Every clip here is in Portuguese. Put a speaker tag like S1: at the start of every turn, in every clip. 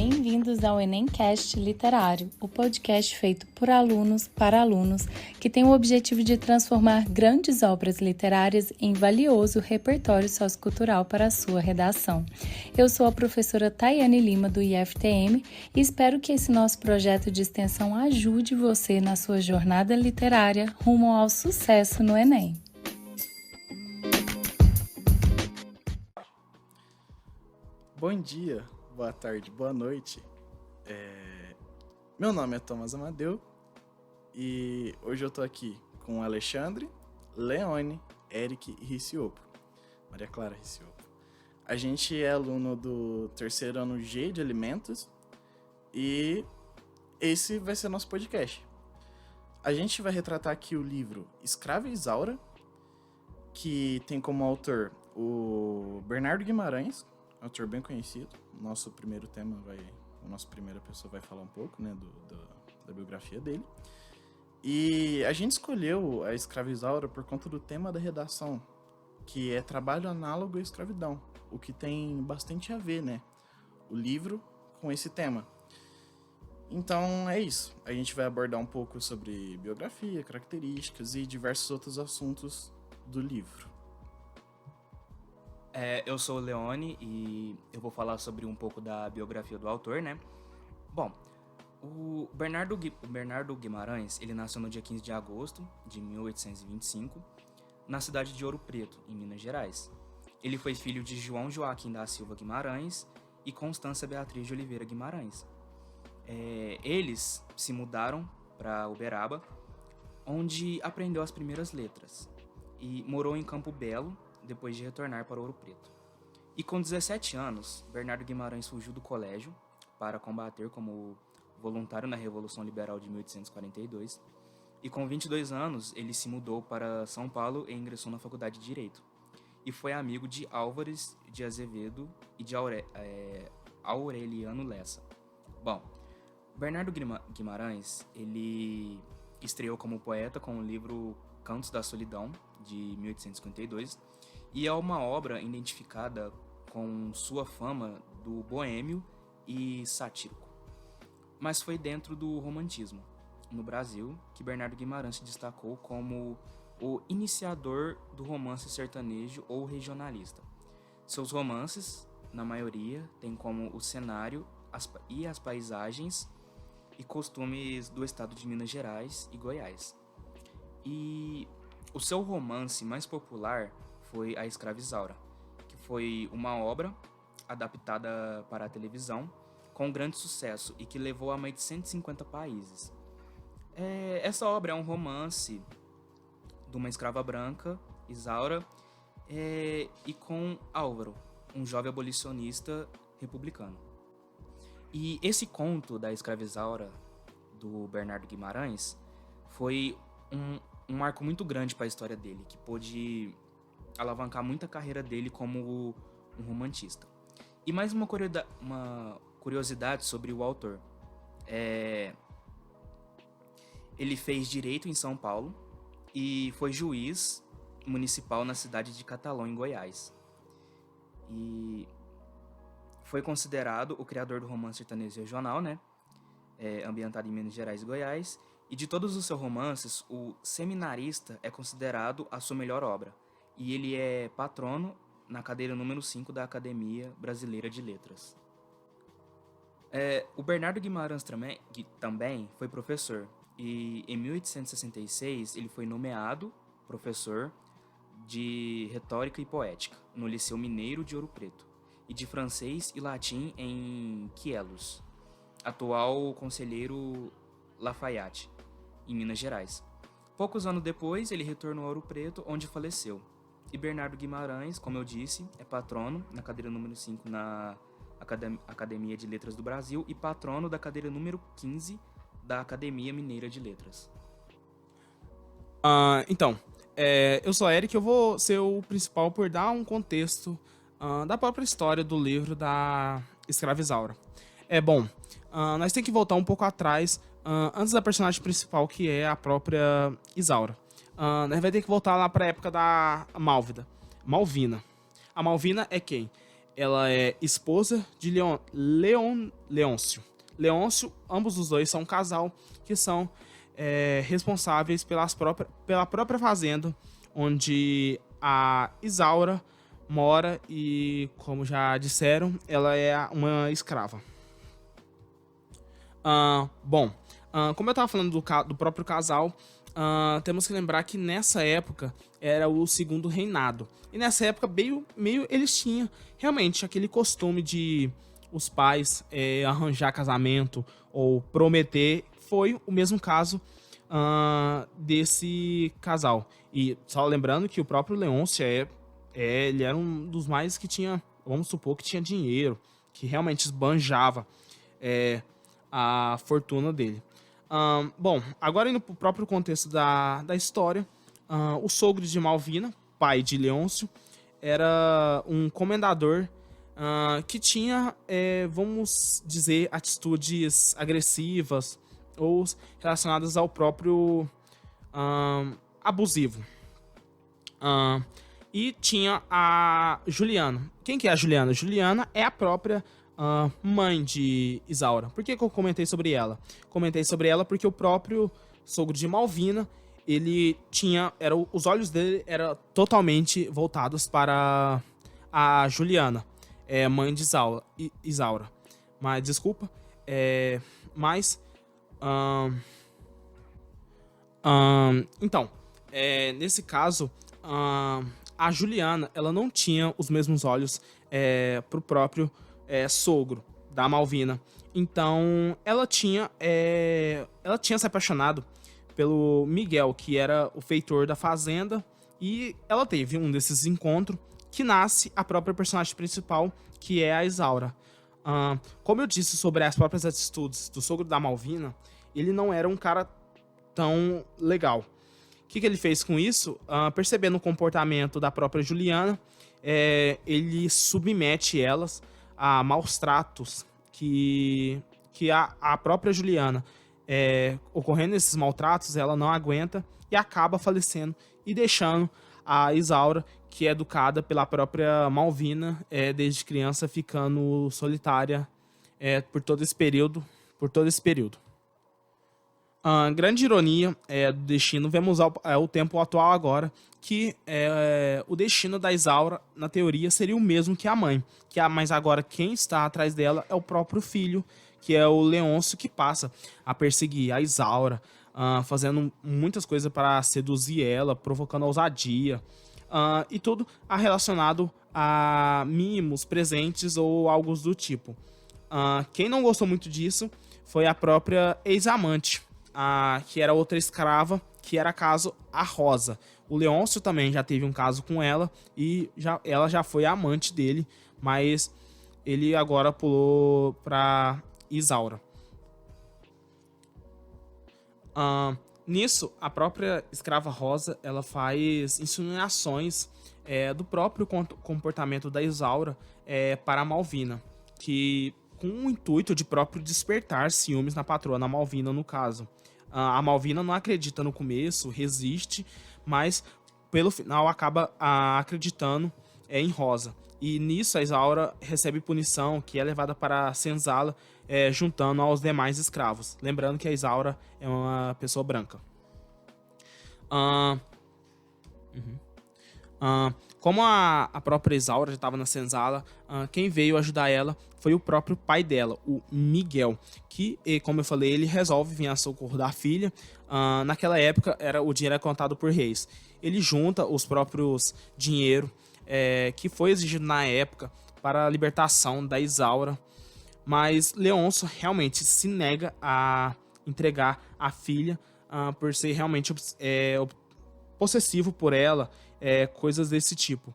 S1: Bem-vindos ao Enemcast Literário, o podcast feito por alunos para alunos que tem o objetivo de transformar grandes obras literárias em valioso repertório sociocultural para a sua redação. Eu sou a professora Tayane Lima, do IFTM, e espero que esse nosso projeto de extensão ajude você na sua jornada literária rumo ao sucesso no Enem.
S2: Bom dia, boa tarde, boa noite. Meu nome é Thomas Amadeu e hoje eu tô aqui com Alexandre, Leone, Eric e Riciopo. Maria Clara Riciopo. A gente é aluno do terceiro ano G de Alimentos e esse vai ser nosso podcast. A gente vai retratar aqui o livro Escrava Isaura, que tem como autor o Bernardo Guimarães, autor bem conhecido. A nossa primeira pessoa vai falar um pouco, né, da biografia dele. E a gente escolheu a Escrava Isaura por conta do tema da redação, que é trabalho análogo à escravidão, o que tem bastante a ver, né, o livro com esse tema. Então é isso. A gente vai abordar um pouco sobre biografia, características e diversos outros assuntos do livro.
S3: Eu sou o Leone e eu vou falar sobre um pouco da biografia do autor, né? Bom, o Bernardo Guimarães, ele nasceu no dia 15 de agosto de 1825, na cidade de Ouro Preto, em Minas Gerais. Ele foi filho de João Joaquim da Silva Guimarães e Constância Beatriz de Oliveira Guimarães. Eles se mudaram para Uberaba, onde aprendeu as primeiras letras, e morou em Campo Belo, depois de retornar para Ouro Preto. E com 17 anos, Bernardo Guimarães fugiu do colégio para combater como voluntário na Revolução Liberal de 1842, e com 22 anos ele se mudou para São Paulo e ingressou na Faculdade de Direito, e foi amigo de Álvares de Azevedo e de Aureliano Lessa. Bom, Bernardo Guimarães, ele estreou como poeta com o livro Cantos da Solidão, de 1852, e é uma obra identificada com sua fama do boêmio e satírico. Mas foi dentro do romantismo, no Brasil, que Bernardo Guimarães se destacou como o iniciador do romance sertanejo ou regionalista. Seus romances, na maioria, têm como o cenário e as paisagens e costumes do estado de Minas Gerais e Goiás. E o seu romance mais popular foi A Escrava Isaura, que foi uma obra adaptada para a televisão com grande sucesso e que levou a mais de 150 países. Essa obra é um romance de uma escrava branca, Isaura, e com Álvaro, um jovem abolicionista republicano. E esse conto da Escrava Isaura, do Bernardo Guimarães, foi um marco muito grande para a história dele, que pôde alavancar muito a carreira dele como um romantista. E mais uma curiosidade sobre o autor. Ele fez direito em São Paulo e foi juiz municipal na cidade de Catalão, em Goiás. E foi considerado o criador do romance sertanejo regional, né? Ambientado em Minas Gerais e Goiás. E de todos os seus romances, o Seminarista é considerado a sua melhor obra. E ele é patrono na cadeira número 5 da Academia Brasileira de Letras. O Bernardo Guimarães também foi professor. E em 1866 ele foi nomeado professor de Retórica e Poética no Liceu Mineiro de Ouro Preto e de francês e latim em Queluz, atual Conselheiro Lafayette, em Minas Gerais. Poucos anos depois, ele retornou a Ouro Preto, onde faleceu. E Bernardo Guimarães, como eu disse, é patrono na cadeira número 5 na Academia de Letras do Brasil e patrono da cadeira número 15 da Academia Mineira de Letras.
S4: Eu sou Eric, eu vou ser o principal por dar um contexto da própria história do livro da Escrava Isaura. Nós temos que voltar um pouco atrás, antes da personagem principal, que é a própria Isaura. Nós vamos ter que voltar lá para a época da Malvina. A Malvina é quem? ela é esposa de Leôncio. Leôncio, ambos os dois são um casal que são responsáveis pela própria fazenda onde a Isaura mora e, como já disseram, ela é uma escrava. Como eu estava falando do próprio casal, temos que lembrar que nessa época era o segundo reinado. E nessa época, meio eles tinham realmente aquele costume de os pais arranjar casamento ou prometer. Foi o mesmo caso desse casal. E só lembrando que o próprio Leôncio ele era um dos mais que tinha, vamos supor, que tinha dinheiro, que realmente esbanjava a fortuna dele. Agora indo para o próprio contexto da história, o sogro de Malvina, pai de Leôncio, era um comendador que tinha, vamos dizer, atitudes agressivas ou relacionadas ao próprio abusivo. E tinha a Juliana. Quem que é a Juliana? Juliana é a própria mãe de Isaura. Por que eu comentei sobre ela? Comentei sobre ela porque o próprio sogro de Malvina, ele tinha... os olhos dele eram totalmente voltados para a Juliana, mãe de Isaura. Mas, desculpa. Então, nesse caso, a Juliana, ela não tinha os mesmos olhos pro próprio sogro da Malvina. Então, ela tinha se apaixonado pelo Miguel, que era o feitor da fazenda, e ela teve um desses encontros que nasce a própria personagem principal, que é a Isaura. Como eu disse sobre as próprias atitudes do sogro da Malvina, ele não era um cara tão legal. O que ele fez com isso? Percebendo o comportamento da própria Juliana, ele submete elas a maus tratos que a própria Juliana, ocorrendo esses maltratos, ela não aguenta e acaba falecendo e deixando a Isaura, que é educada pela própria Malvina desde criança, ficando solitária por todo esse período. Grande ironia do destino, vemos o tempo atual agora, que o destino da Isaura, na teoria, seria o mesmo que a mãe. Mas agora quem está atrás dela é o próprio filho, que é o Leôncio, que passa a perseguir a Isaura, fazendo muitas coisas para seduzir ela, provocando ousadia, e tudo relacionado a mimos, presentes ou algo do tipo. Quem não gostou muito disso foi a própria ex-amante, que era outra escrava, que era caso a Rosa. O Leôncio também já teve um caso com ela e ela já foi a amante dele, mas ele agora pulou pra Isaura. Nisso, a própria escrava Rosa, ela faz insinuações do próprio comportamento da Isaura para a Malvina, que com o intuito de próprio despertar ciúmes na patroa, na Malvina no caso. A Malvina não acredita no começo, resiste, mas pelo final acaba acreditando em Rosa. E nisso a Isaura recebe punição, que é levada para a senzala, juntando aos demais escravos. Lembrando que a Isaura é uma pessoa branca. Como a própria Isaura já estava na senzala, quem veio ajudar ela foi o próprio pai dela, o Miguel, que, como eu falei, ele resolve vir a socorro da filha. Naquela época, o dinheiro era contado por reis. Ele junta os próprios dinheiro que foi exigido na época para a libertação da Isaura, mas Leôncio realmente se nega a entregar a filha por ser realmente possessivo por ela, coisas desse tipo.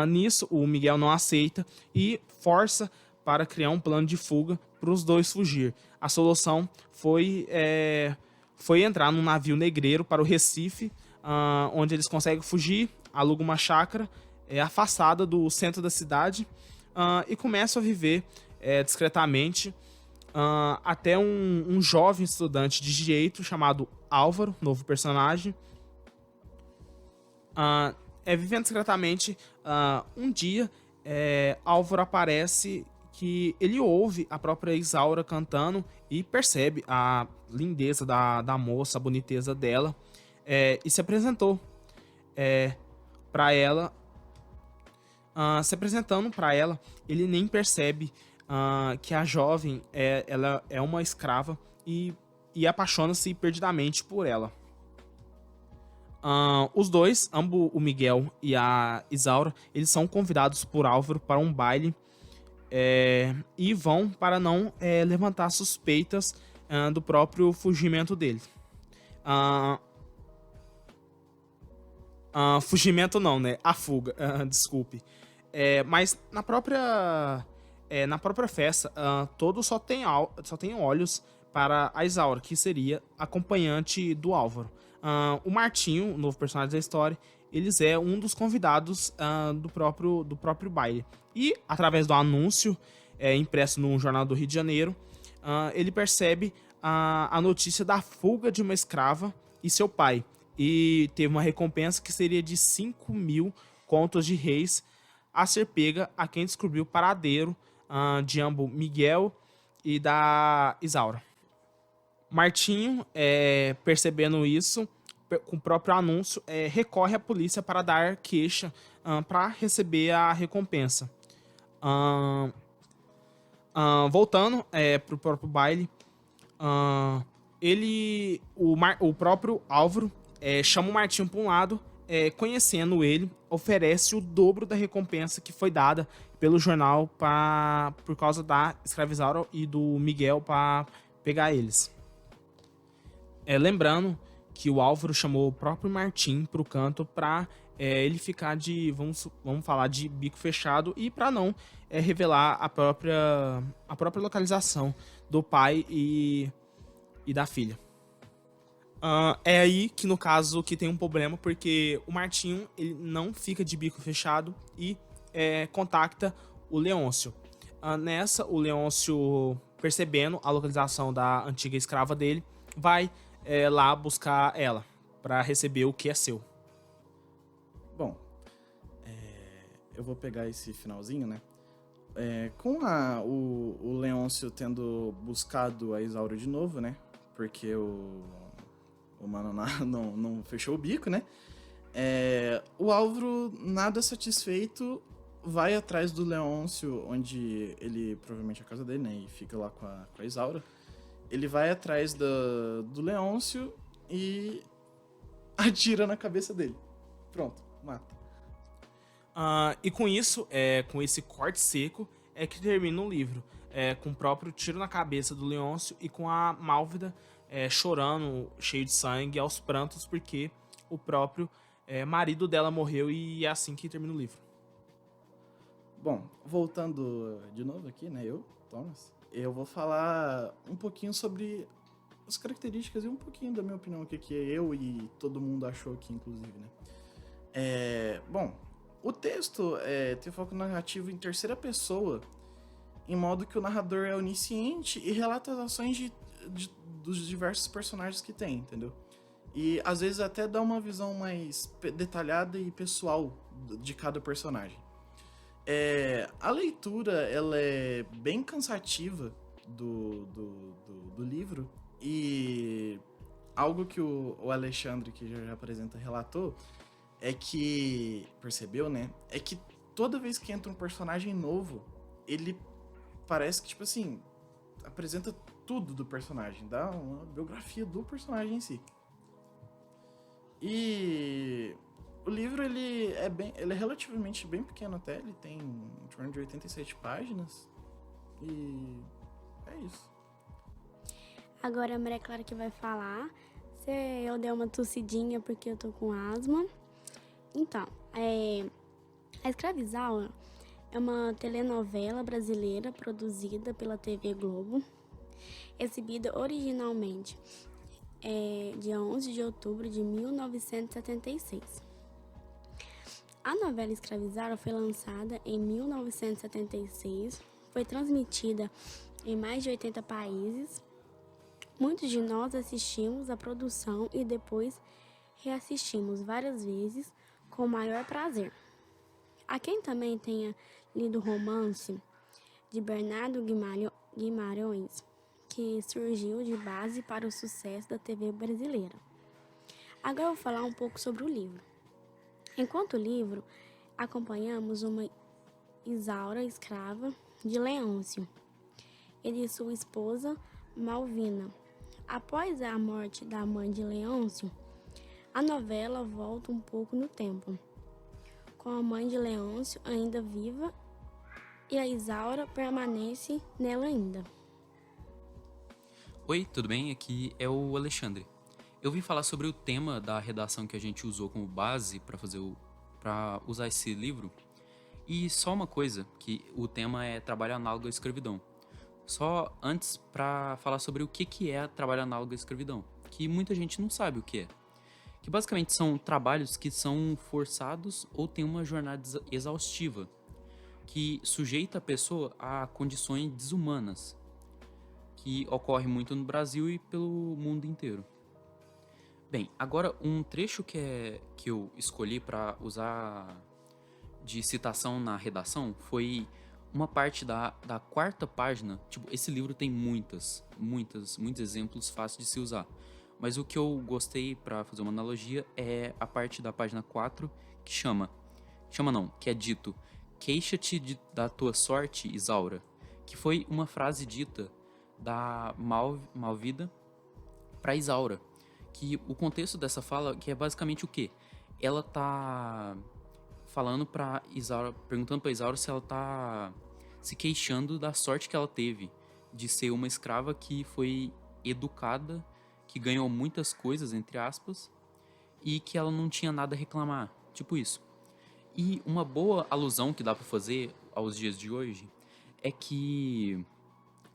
S4: Nisso, o Miguel não aceita e força para criar um plano de fuga para os dois fugir. A solução foi entrar num navio negreiro para o Recife, onde eles conseguem fugir, alugam uma chácara afastada do centro da cidade e começam a viver discretamente até um jovem estudante de direito chamado Álvaro, novo personagem, vivendo discretamente. Um dia Álvaro aparece que ele ouve a própria Isaura cantando e percebe a lindeza da moça, a boniteza dela, e se apresentou para ela. Se apresentando para ela, ele nem percebe que a jovem ela é uma escrava e apaixona-se perdidamente por ela. Os dois, ambos o Miguel e a Isaura, eles são convidados por Álvaro para um baile e vão para não levantar suspeitas do próprio fugimento dele. Fugimento não, né? A fuga, desculpe. Mas na própria festa, todos só tem olhos para a Isaura, que seria acompanhante do Álvaro. O Martinho, o novo personagem da história, eles é um dos convidados do próprio baile. E, através do anúncio impresso no Jornal do Rio de Janeiro, ele percebe a notícia da fuga de uma escrava e seu pai. E teve uma recompensa que seria de 5.000 contos de réis a ser pega a quem descobriu o paradeiro de ambos Miguel e da Isaura. Martinho, percebendo isso, com o próprio anúncio, recorre à polícia para dar queixa para receber a recompensa. Voltando para o próprio baile, o próprio Álvaro chama o Martinho para um lado, conhecendo ele, oferece o dobro da recompensa que foi dada pelo jornal por causa da escravizaura e do Miguel para pegar eles. Lembrando que o Álvaro chamou o próprio Martim para o canto para ele ficar vamos falar de bico fechado e para não revelar a própria localização do pai e da filha. É aí que, no caso, que tem um problema, porque o Martinho ele não fica de bico fechado e contacta o Leôncio. Nessa, o Leôncio, percebendo a localização da antiga escrava dele, vai lá buscar ela para receber o que é seu.
S2: Bom, eu vou pegar esse finalzinho, né? Com o Leôncio tendo buscado a Isaura de novo, né? Porque o mano não fechou o bico, né? O Álvaro, nada satisfeito, vai atrás do Leôncio, onde ele, provavelmente é a casa dele, né? E fica lá com a Isaura. Ele vai atrás do Leôncio e atira na cabeça dele. Pronto, mata.
S4: E com isso, com esse corte seco, que termina o livro. Com o próprio tiro na cabeça do Leôncio e com a Málvida chorando, cheio de sangue, aos prantos, porque o próprio marido dela morreu, e é assim que termina o livro.
S2: Bom, voltando de novo aqui, né, Thomas, eu vou falar um pouquinho sobre as características e um pouquinho da minha opinião, o que eu e todo mundo achou aqui, inclusive, né. Bom, o texto tem foco narrativo em terceira pessoa, em modo que o narrador é onisciente e relata as ações dos diversos personagens que tem, entendeu? E às vezes até dá uma visão mais detalhada e pessoal de cada personagem. A leitura, ela é bem cansativa do livro, e algo que o Alexandre, que já apresenta, relatou, percebeu, né? É que toda vez que entra um personagem novo, ele parece que, tipo assim, apresenta tudo do personagem, dá uma biografia do personagem em si. E o livro, ele é relativamente bem pequeno até, ele tem em torno de 87 páginas, e é isso.
S5: Agora a Maria Clara que vai falar. Eu dei uma tossidinha porque eu tô com asma. Então, A Escravizaura é uma telenovela brasileira produzida pela TV Globo, exibida originalmente dia 11 de outubro de 1976. A novela Escravizaura foi lançada em 1976, foi transmitida em mais de 80 países. Muitos de nós assistimos a produção e depois reassistimos várias vezes com o maior prazer. A quem também tenha lido o romance de Bernardo Guimarães, que surgiu de base para o sucesso da TV brasileira. Agora eu vou falar um pouco sobre o livro. Enquanto livro, acompanhamos uma Isaura escrava de Leôncio e de sua esposa Malvina. Após a morte da mãe de Leôncio, a novela volta um pouco no tempo, com a mãe de Leôncio ainda viva e a Isaura permanece nela ainda.
S6: Oi, tudo bem? Aqui é o Alexandre. Eu vim falar sobre o tema da redação que a gente usou como base para usar esse livro. E só uma coisa, que o tema é trabalho análogo à escravidão. Só antes para falar sobre o que é trabalho análogo à escravidão, que muita gente não sabe o que é. Que basicamente são trabalhos que são forçados ou têm uma jornada exaustiva, que sujeita a pessoa a condições desumanas, que ocorre muito no Brasil e pelo mundo inteiro. Bem, agora um trecho que eu escolhi para usar de citação na redação foi uma parte da quarta página. Tipo, esse livro tem muitos exemplos fáceis de se usar. Mas o que eu gostei para fazer uma analogia é a parte da página 4 que é dito: queixa-te da tua sorte, Isaura, que foi uma frase dita da Malvida para Isaura. Que o contexto dessa fala que é basicamente o quê? Ela tá falando para Isaura, perguntando para Isaura se ela tá se queixando da sorte que ela teve de ser uma escrava que foi educada, que ganhou muitas coisas, entre aspas, e que ela não tinha nada a reclamar, tipo isso. E uma boa alusão que dá para fazer aos dias de hoje é que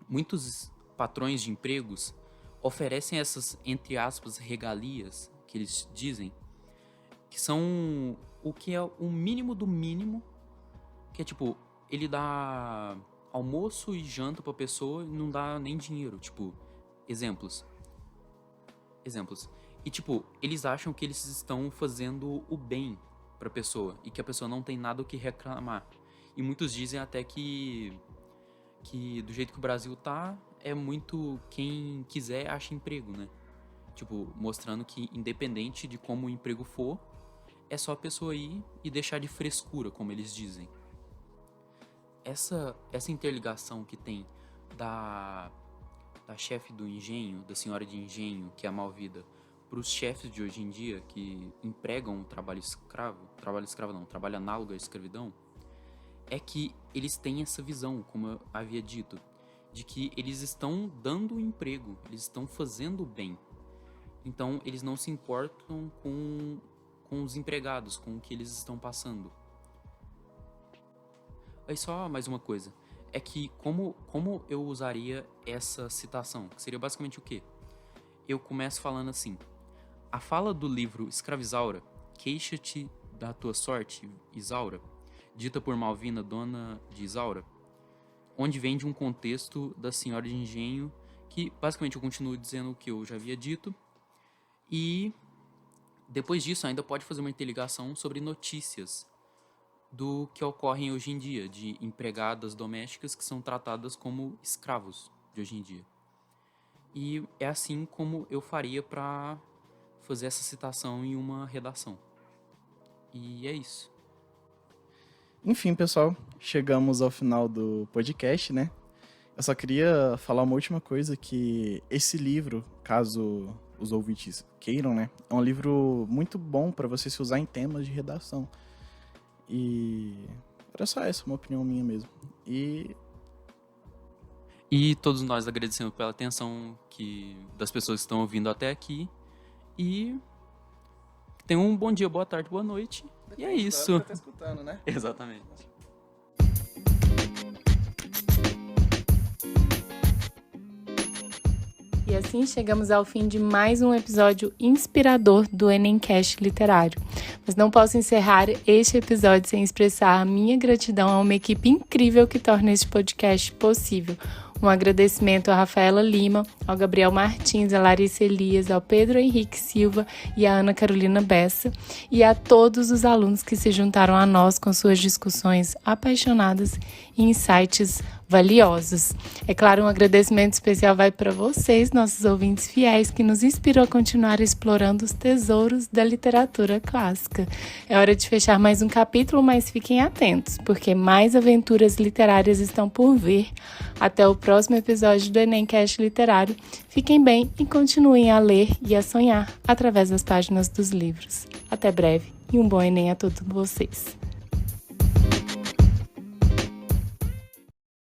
S6: muitos patrões de empregos oferecem essas, entre aspas, regalias que eles dizem, que são o que é o mínimo do mínimo, que é tipo, ele dá almoço e janta pra pessoa e não dá nem dinheiro, tipo, exemplos. E tipo, eles acham que eles estão fazendo o bem pra pessoa e que a pessoa não tem nada o que reclamar. E muitos dizem até que do jeito que o Brasil tá, é muito quem quiser acha emprego, né? Tipo, mostrando que independente de como o emprego for, é só a pessoa ir e deixar de frescura, como eles dizem. Essa interligação que tem da chefe do engenho, da senhora de engenho, que é a Malvida, para os chefes de hoje em dia que empregam o trabalho análogo à escravidão, é que eles têm essa visão, como eu havia dito, de que eles estão dando um emprego, eles estão fazendo o bem. Então, eles não se importam com os empregados, com o que eles estão passando. Aí só mais uma coisa, é que como eu usaria essa citação, que seria basicamente o quê? Eu começo falando assim: a fala do livro Escravizaura, queixa-te da tua sorte, Isaura, dita por Malvina, dona de Isaura, onde vem de um contexto da senhora de engenho, que basicamente eu continuo dizendo o que eu já havia dito, e depois disso ainda pode fazer uma interligação sobre notícias do que ocorrem hoje em dia, de empregadas domésticas que são tratadas como escravos de hoje em dia. E é assim como eu faria para fazer essa citação em uma redação. E é isso.
S2: Enfim, pessoal, chegamos ao final do podcast, né? Eu só queria falar uma última coisa, que esse livro, caso os ouvintes queiram, né? É um livro muito bom para você se usar em temas de redação. E era só essa, uma opinião minha mesmo.
S6: E todos nós agradecemos pela atenção das pessoas que estão ouvindo até aqui. E tenham um bom dia, boa tarde, boa noite. E é isso.
S2: Tá escutando, né?
S6: Exatamente.
S1: E assim chegamos ao fim de mais um episódio inspirador do Enemcast Literário. Mas não posso encerrar este episódio sem expressar a minha gratidão a uma equipe incrível que torna este podcast possível. Um agradecimento a Rafaela Lima, ao Gabriel Martins, a Larissa Elias, ao Pedro Henrique Silva e à Ana Carolina Bessa, e a todos os alunos que se juntaram a nós com suas discussões apaixonadas e insights valiosos. É claro, um agradecimento especial vai para vocês, nossos ouvintes fiéis, que nos inspirou a continuar explorando os tesouros da literatura clássica. É hora de fechar mais um capítulo, mas fiquem atentos, porque mais aventuras literárias estão por vir. Até o próximo episódio do Enemcast Literário. Fiquem bem e continuem a ler e a sonhar através das páginas dos livros. Até breve e um bom Enem a todos vocês.